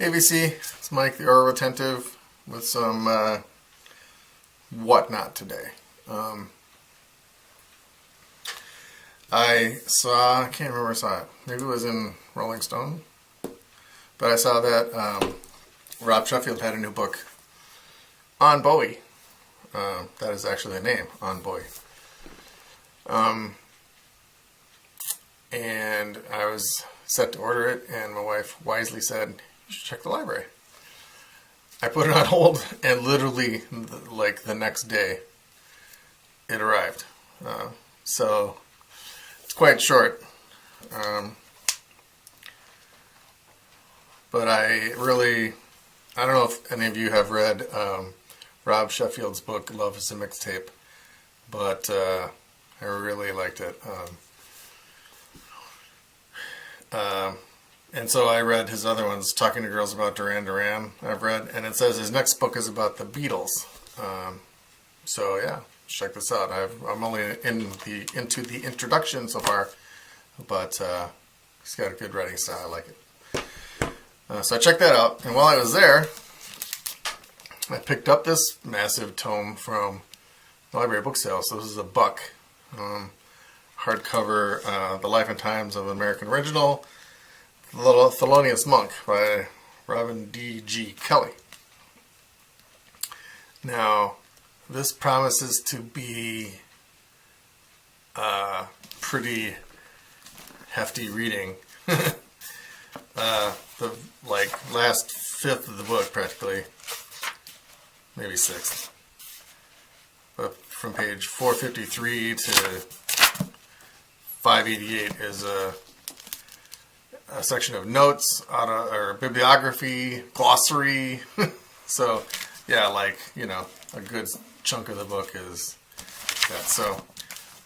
ABC, it's Mike, the Aural Retentive, with some whatnot today. I can't remember where I saw it. Maybe it was in Rolling Stone. But I saw that Rob Sheffield had a new book on Bowie. That is actually the name, On Bowie. And I was set to order it, and my wife wisely said, "You should check the library." I put it on hold, and literally, like the next day, it arrived. So it's quite short. But I don't know if any of you have read Rob Sheffield's book, Love is a Mixtape, but I really liked it. And so I read his other ones, Talking to Girls About Duran Duran, I've read, and it says his next book is about the Beatles. So yeah, check this out. I'm only into the introduction so far, but he's got a good writing style. I like it. So I checked that out, and while I was there, I picked up this massive tome from the library book sale. So this is a buck. Hardcover, The Life and Times of an American Original, The Thelonious Monk by Robin D.G. Kelly. Now, this promises to be pretty hefty reading. The last fifth of the book, practically, maybe sixth. But from page 453 to 588 is a section of notes, or bibliography, glossary. So, yeah, a good chunk of the book is that. So,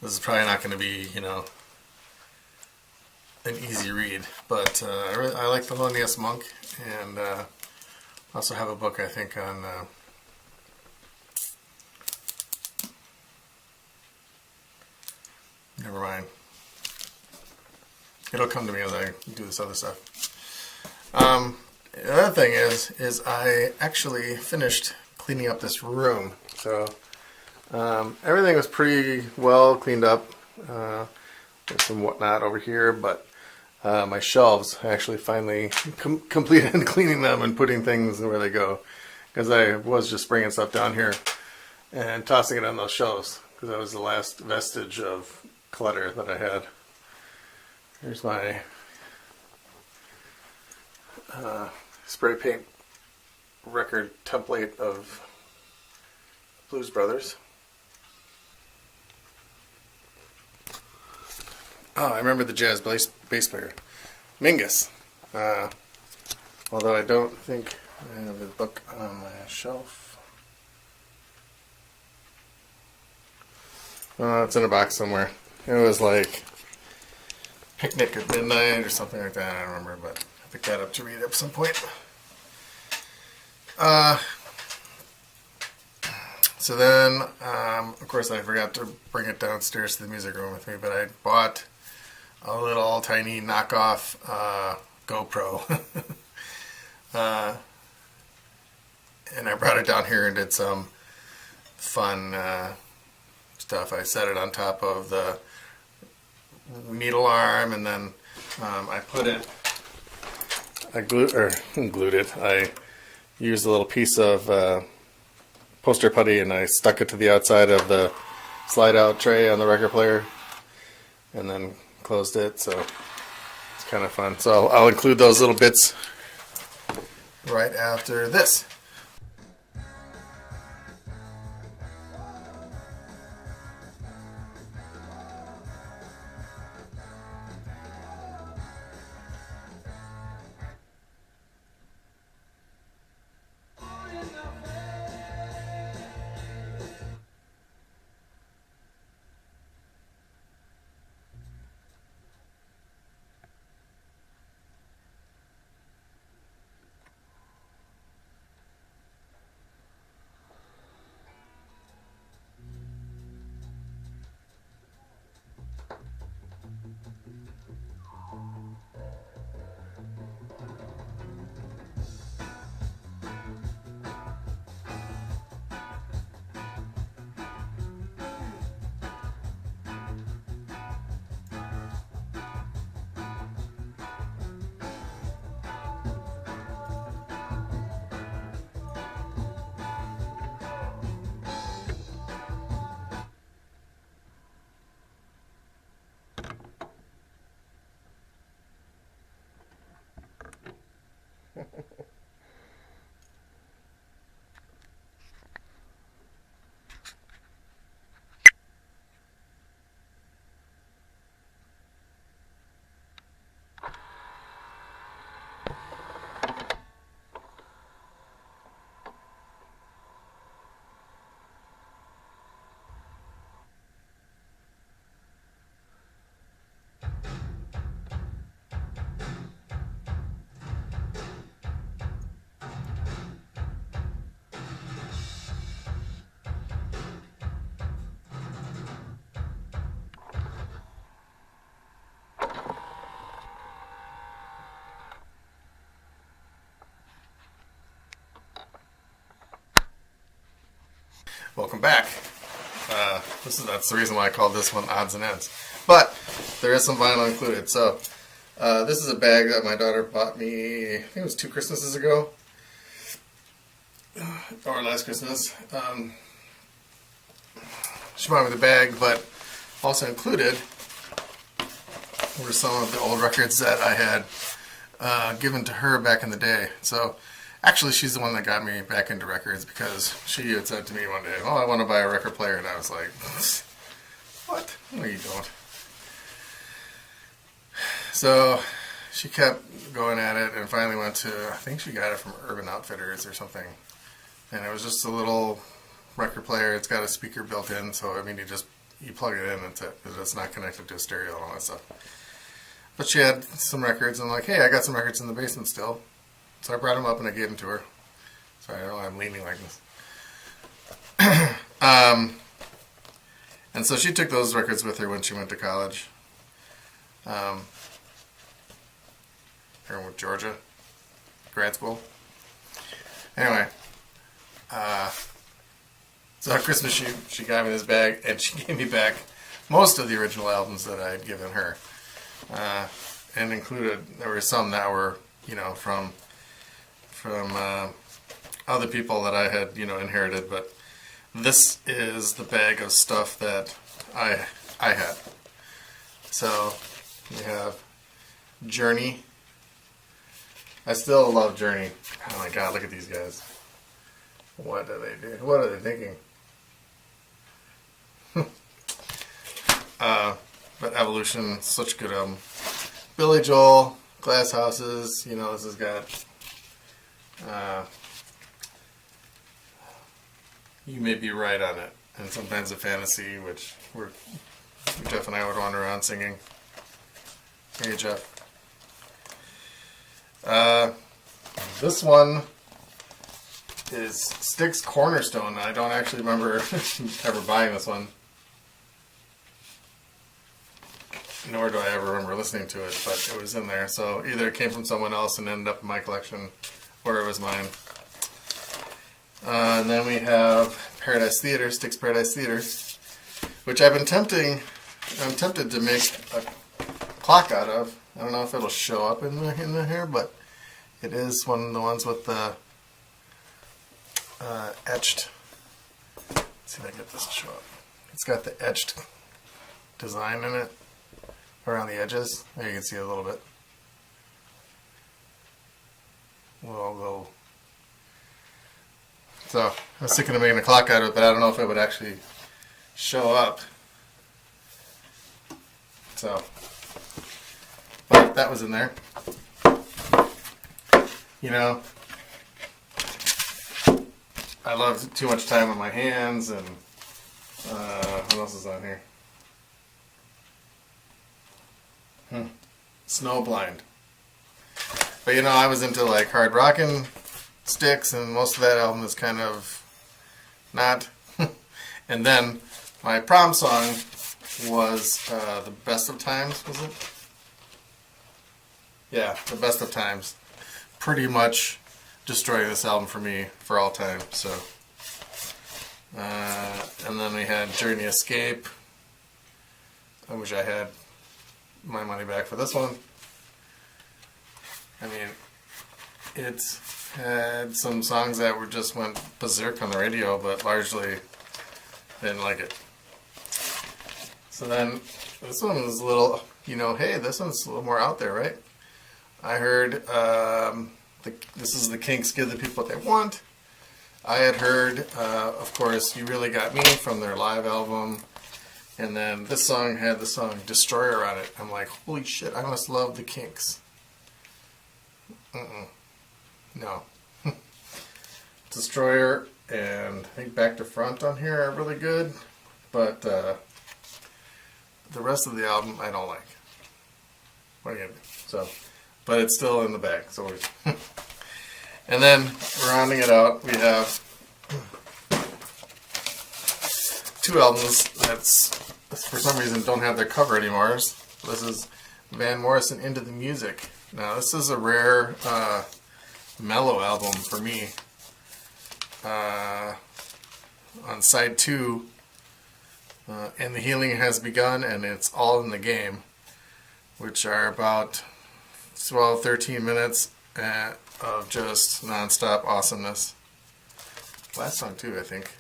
this is probably not going to be, an easy read. But I like The Thelonious Monk, and also have a book, I think, on never mind. It'll come to me as I do this other stuff. The other thing is I actually finished cleaning up this room. So everything was pretty well cleaned up. There's some whatnot over here, but my shelves, I actually finally completed cleaning them and putting things where they go. Because I was just bringing stuff down here and tossing it on those shelves, because that was the last vestige of clutter that I had. Here's my spray paint record template of Blues Brothers. Oh, I remember the jazz bass player, Mingus. Although I don't think I have the book on my shelf. It's in a box somewhere. It was like Picnic at Midnight or something like that. I don't remember, but I picked that up to read at some point. So then, of course, I forgot to bring it downstairs to the music room with me, but I bought a little tiny knockoff GoPro. And I brought it down here and did some fun stuff. I set it on top of the needle arm, and then I put it, glued it. I used a little piece of poster putty, and I stuck it to the outside of the slide out tray on the record player, and then closed it. So it's kind of fun. So I'll include those little bits right after this. that's the reason why I called this one Odds and Ends. But there is some vinyl included. So this is a bag that my daughter bought me, I think it was 2 Christmases ago. Or last Christmas. She bought me the bag, but also included were some of the old records that I had given to her back in the day. So actually, she's the one that got me back into records, because she had said to me one day, "Oh, I want to buy a record player," and I was like, "What? No, you don't." So she kept going at it, and finally went to, I think she got it from Urban Outfitters or something, and it was just a little record player. It's got a speaker built in, so I mean, you plug it in, and it's not connected to a stereo and all that stuff. But she had some records, and I'm like, "Hey, I got some records in the basement still." So I brought them up and I gave them to her. Sorry, I know I'm leaning like this. And so she took those records with her when she went to college. Here with Georgia, grad school. Anyway, so at Christmas she got me this bag, and she gave me back most of the original albums that I had given her. And included, there were some that were, from other people that I had, inherited, but this is the bag of stuff that I had. So we have Journey. I still love Journey. Oh my God, look at these guys. What do they do? What are they thinking? But Evolution, such a good album. Billy Joel, Glass Houses. This has got You May Be Right on it, and Sometimes a Fantasy, which Jeff and I would wander around singing. Hey, Jeff. This one is Styx Cornerstone. I don't actually remember ever buying this one, nor do I ever remember listening to it, but it was in there. So either it came from someone else and ended up in my collection, or it was mine. And then we have Paradise Theater, Styx Paradise Theater, which I'm tempted to make a clock out of. I don't know if it'll show up in the here, but it is one of the ones with the etched. Let's see if I can get this to show up. It's got the etched design in it around the edges. There you can see it a little bit. We'll go. So I was thinking of making a clock out of it, but I don't know if it would actually show up. So, but that was in there. I love Too Much Time on My Hands, and what else is on here? Snowblind. But I was into like hard rockin' Styx, and most of that album is kind of not. And then my prom song was The Best of Times, was it? Yeah, The Best of Times. Pretty much destroying this album for me for all time. So, and then we had Journey Escape. I wish I had my money back for this one. I mean, it had some songs that went berserk on the radio, but largely didn't like it. So then this one was a little, hey, this one's a little more out there, right? I heard this is the Kinks, Give the People What They Want. I had heard, of course, You Really Got Me from their live album. And then this song had the song Destroyer on it. I'm like, holy shit, I must love the Kinks. No. Destroyer and I think Back to Front on here are really good. But the rest of the album I don't like. What are you going to do? So, but it's still in the bag. So and then, rounding it out, we have 2 albums that's, for some reason, don't have their cover anymore. This is Van Morrison, Into the Music. Now, this is a rare mellow album for me. On side 2, and the healing has begun, and it's all in the game, which are about 12, 13 minutes of just non-stop awesomeness. Last song too, I think.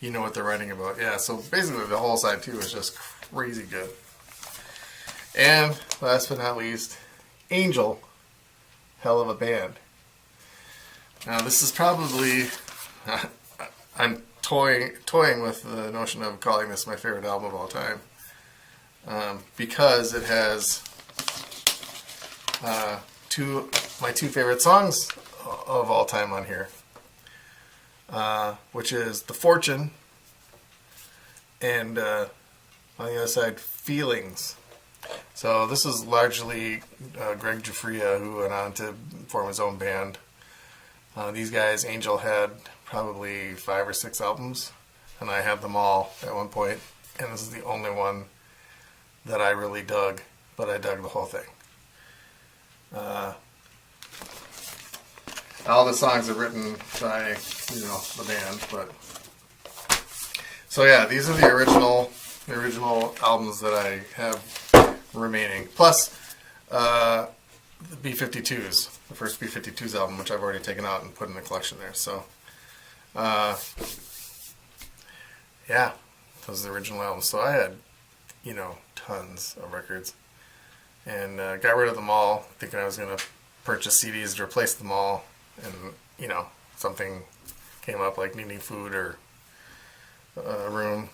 You know what they're writing about. Yeah, so basically the whole side too is just crazy good. And last but not least, Angel, hell of a band. Now this is probably, I'm toying with the notion of calling this my favorite album of all time, because it has my two favorite songs of all time on here, which is The Fortune and on the other side, Feelings. So this is largely Greg Giuffria, who went on to form his own band. These guys, Angel, had probably 5 or 6 albums, and I had them all at one point, and this is the only one that I really dug, but I dug the whole thing. All the songs are written by, the band, but so yeah, these are the original albums that I have remaining, plus the B-52s, the first B-52s album, which I've already taken out and put in the collection there. So yeah, those are the original albums. So I had tons of records, and got rid of them all, thinking I was going to purchase CDs to replace them all, and something came up like needing food or a room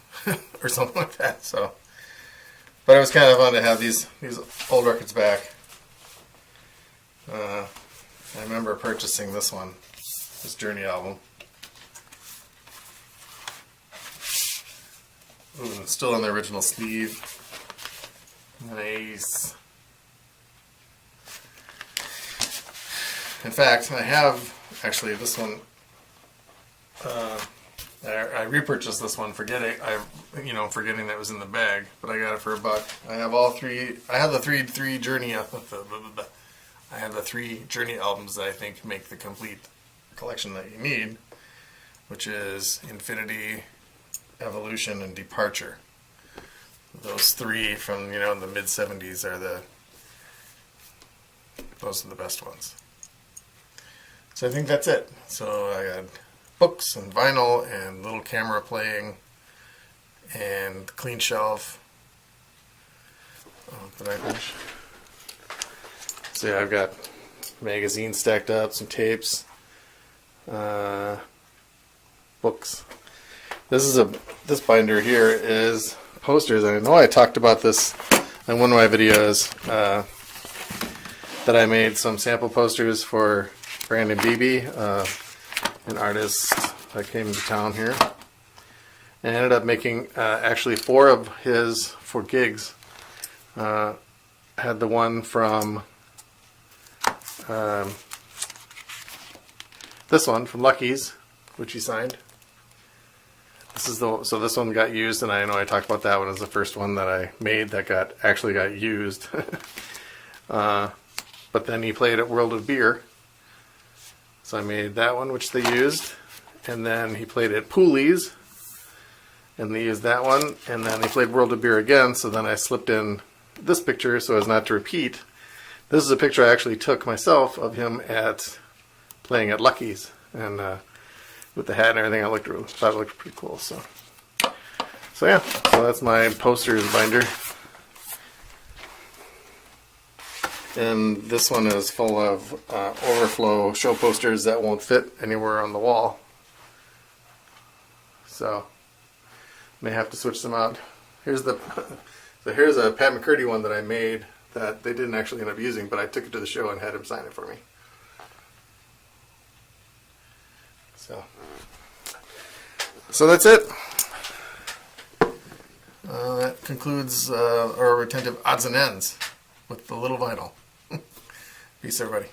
or something like that. So, but it was kind of fun to have these old records back. I remember purchasing this Journey album. Ooh, it's still on the original sleeve. Nice. In fact, I have actually this one. I repurchased this one, forgetting that it was in the bag, but I got it for $1. I have all three. I have the three Journey. I have the 3 Journey albums that I think make the complete collection that you need, which is Infinity, Evolution, and Departure. Those 3 from the mid '70s those are the best ones. So I think that's it. So I got books and vinyl and little camera playing and clean shelf. Oh, did I finish? So yeah, I've got magazines stacked up, some tapes, books. This binder here is posters. I know I talked about this in one of my videos, that I made some sample posters for Brandon Beebe, an artist that came to town here, and I ended up making actually 4 of his for gigs. I had the one from this one from Lucky's, which he signed. So this one got used, and I know I talked about that one as the first one that I made that actually got used. But then he played at World of Beer, so I made that one, which they used, and then he played at Pooley's, and they used that one, and then he played World of Beer again. So then I slipped in this picture so as not to repeat. This is a picture I actually took myself of him playing at Lucky's, and with the hat and everything, thought it looked pretty cool. So yeah, so that's my posters binder, and this one is full of overflow show posters that won't fit anywhere on the wall. So may have to switch them out. Here's a Pat McCurdy one that I made that they didn't actually end up using, but I took it to the show and had him sign it for me. So that's it. That concludes our Retentive odds and ends with the little vinyl. Peace, everybody.